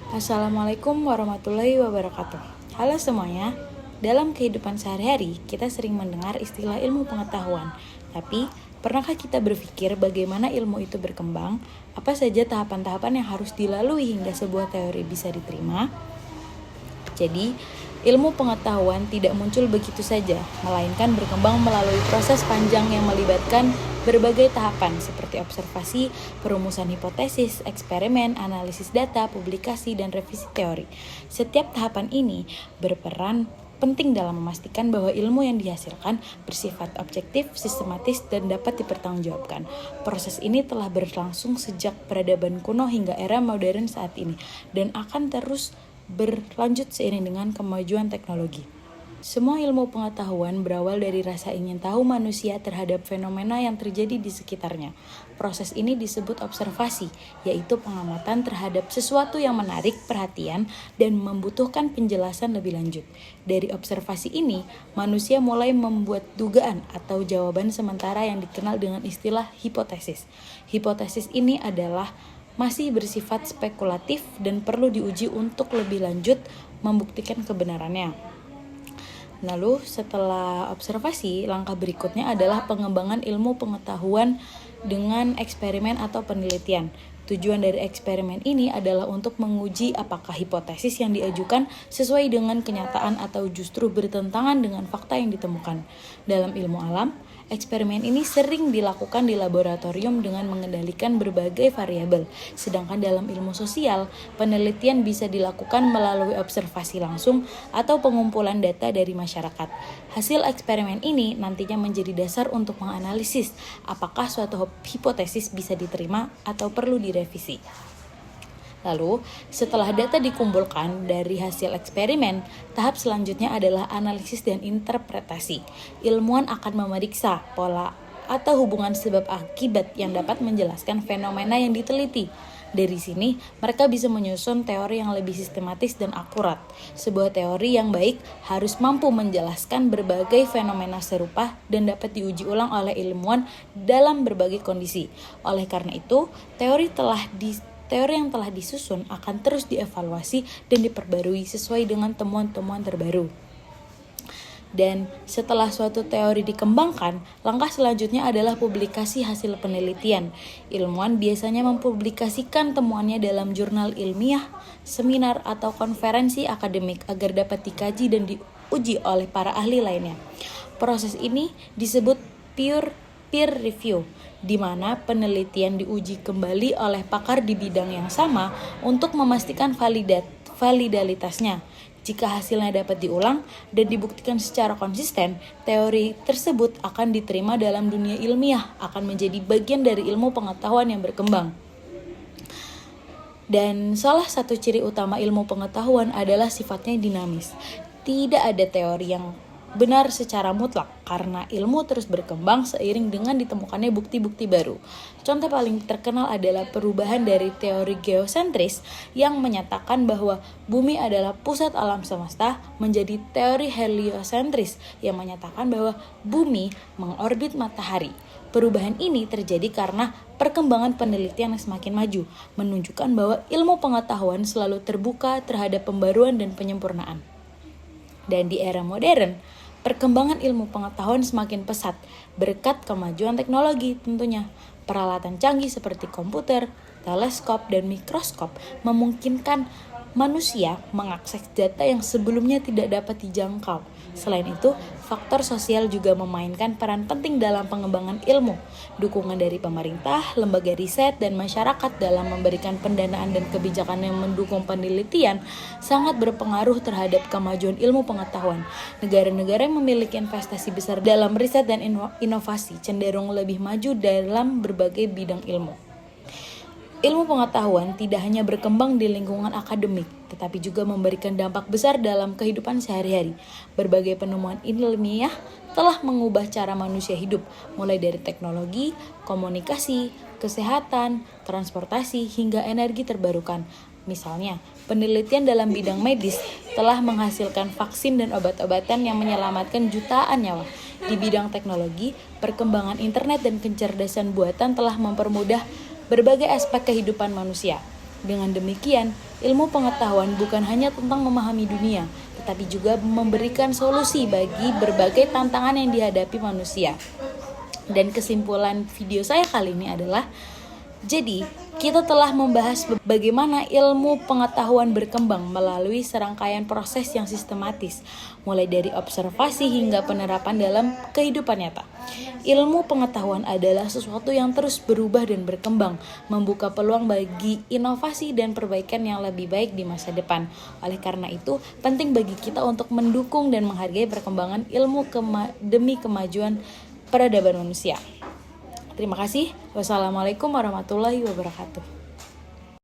Assalamualaikum warahmatullahi wabarakatuh. Halo semuanya. Dalam kehidupan sehari-hari, kita sering mendengar istilah ilmu pengetahuan. Tapi, pernahkah kita berpikir bagaimana ilmu itu berkembang? Apa saja tahapan-tahapan yang harus dilalui hingga sebuah teori bisa diterima? Jadi, ilmu pengetahuan tidak muncul begitu saja, melainkan berkembang melalui proses panjang yang melibatkan berbagai tahapan seperti observasi, perumusan hipotesis, eksperimen, analisis data, publikasi, dan revisi teori. Setiap tahapan ini berperan penting dalam memastikan bahwa ilmu yang dihasilkan bersifat objektif, sistematis, dan dapat dipertanggungjawabkan. Proses ini telah berlangsung sejak peradaban kuno hingga era modern saat ini, dan akan terus berlanjut seiring dengan kemajuan teknologi. Semua ilmu pengetahuan berawal dari rasa ingin tahu manusia terhadap fenomena yang terjadi di sekitarnya. Proses ini disebut observasi, yaitu pengamatan terhadap sesuatu yang menarik perhatian dan membutuhkan penjelasan lebih lanjut. Dari observasi ini, manusia mulai membuat dugaan atau jawaban sementara yang dikenal dengan istilah hipotesis. Hipotesis ini adalah masih bersifat spekulatif dan perlu diuji untuk lebih lanjut membuktikan kebenarannya. Lalu setelah observasi, langkah berikutnya adalah pengembangan ilmu pengetahuan dengan eksperimen atau penelitian. Tujuan dari eksperimen ini adalah untuk menguji apakah hipotesis yang diajukan sesuai dengan kenyataan atau justru bertentangan dengan fakta yang ditemukan. Dalam ilmu alam, eksperimen ini sering dilakukan di laboratorium dengan mengendalikan berbagai variabel. Sedangkan dalam ilmu sosial, penelitian bisa dilakukan melalui observasi langsung atau pengumpulan data dari masyarakat. Hasil eksperimen ini nantinya menjadi dasar untuk menganalisis apakah suatu hipotesis bisa diterima atau perlu direvisi. Lalu, setelah data dikumpulkan dari hasil eksperimen, tahap selanjutnya adalah analisis dan interpretasi. Ilmuwan akan memeriksa pola atau hubungan sebab akibat yang dapat menjelaskan fenomena yang diteliti. Dari sini, mereka bisa menyusun teori yang lebih sistematis dan akurat. Sebuah teori yang baik harus mampu menjelaskan berbagai fenomena serupa dan dapat diuji ulang oleh ilmuwan dalam berbagai kondisi. Oleh karena itu, teori yang telah disusun akan terus dievaluasi dan diperbarui sesuai dengan temuan-temuan terbaru. Dan setelah suatu teori dikembangkan, langkah selanjutnya adalah publikasi hasil penelitian. Ilmuwan biasanya mempublikasikan temuannya dalam jurnal ilmiah, seminar, atau konferensi akademik agar dapat dikaji dan diuji oleh para ahli lainnya. Proses ini disebut peer review, di mana penelitian diuji kembali oleh pakar di bidang yang sama untuk memastikan validalitasnya. Jika hasilnya dapat diulang dan dibuktikan secara konsisten, teori tersebut akan diterima dalam dunia ilmiah, akan menjadi bagian dari ilmu pengetahuan yang berkembang. Dan salah satu ciri utama ilmu pengetahuan adalah sifatnya dinamis. Tidak ada teori yang benar secara mutlak karena ilmu terus berkembang seiring dengan ditemukannya bukti-bukti baru. Contoh paling terkenal adalah perubahan dari teori geosentris yang menyatakan bahwa bumi adalah pusat alam semesta menjadi teori heliosentris yang menyatakan bahwa bumi mengorbit matahari. Perubahan ini terjadi karena perkembangan penelitian yang semakin maju, menunjukkan bahwa ilmu pengetahuan selalu terbuka terhadap pembaruan dan penyempurnaan. Dan di era modern, perkembangan ilmu pengetahuan semakin pesat berkat kemajuan teknologi tentunya. Peralatan canggih seperti komputer, teleskop, dan mikroskop memungkinkan manusia mengakses data yang sebelumnya tidak dapat dijangkau. Selain itu, faktor sosial juga memainkan peran penting dalam pengembangan ilmu. Dukungan dari pemerintah, lembaga riset, dan masyarakat dalam memberikan pendanaan dan kebijakan yang mendukung penelitian sangat berpengaruh terhadap kemajuan ilmu pengetahuan. Negara-negara yang memiliki investasi besar dalam riset dan inovasi cenderung lebih maju dalam berbagai bidang ilmu. Ilmu pengetahuan tidak hanya berkembang di lingkungan akademik, tetapi juga memberikan dampak besar dalam kehidupan sehari-hari. Berbagai penemuan ilmiah telah mengubah cara manusia hidup, mulai dari teknologi, komunikasi, kesehatan, transportasi, hingga energi terbarukan. Misalnya, penelitian dalam bidang medis telah menghasilkan vaksin dan obat-obatan yang menyelamatkan jutaan nyawa. Di bidang teknologi, perkembangan internet dan kecerdasan buatan telah mempermudah berbagai aspek kehidupan manusia. Dengan demikian, ilmu pengetahuan bukan hanya tentang memahami dunia, tetapi juga memberikan solusi bagi berbagai tantangan yang dihadapi manusia. Dan kesimpulan video saya kali ini adalah, jadi kita telah membahas bagaimana ilmu pengetahuan berkembang melalui serangkaian proses yang sistematis, mulai dari observasi hingga penerapan dalam kehidupan nyata. Ilmu pengetahuan adalah sesuatu yang terus berubah dan berkembang, membuka peluang bagi inovasi dan perbaikan yang lebih baik di masa depan. Oleh karena itu, penting bagi kita untuk mendukung dan menghargai perkembangan ilmu demi kemajuan peradaban manusia. Terima kasih. Wassalamualaikum warahmatullahi wabarakatuh.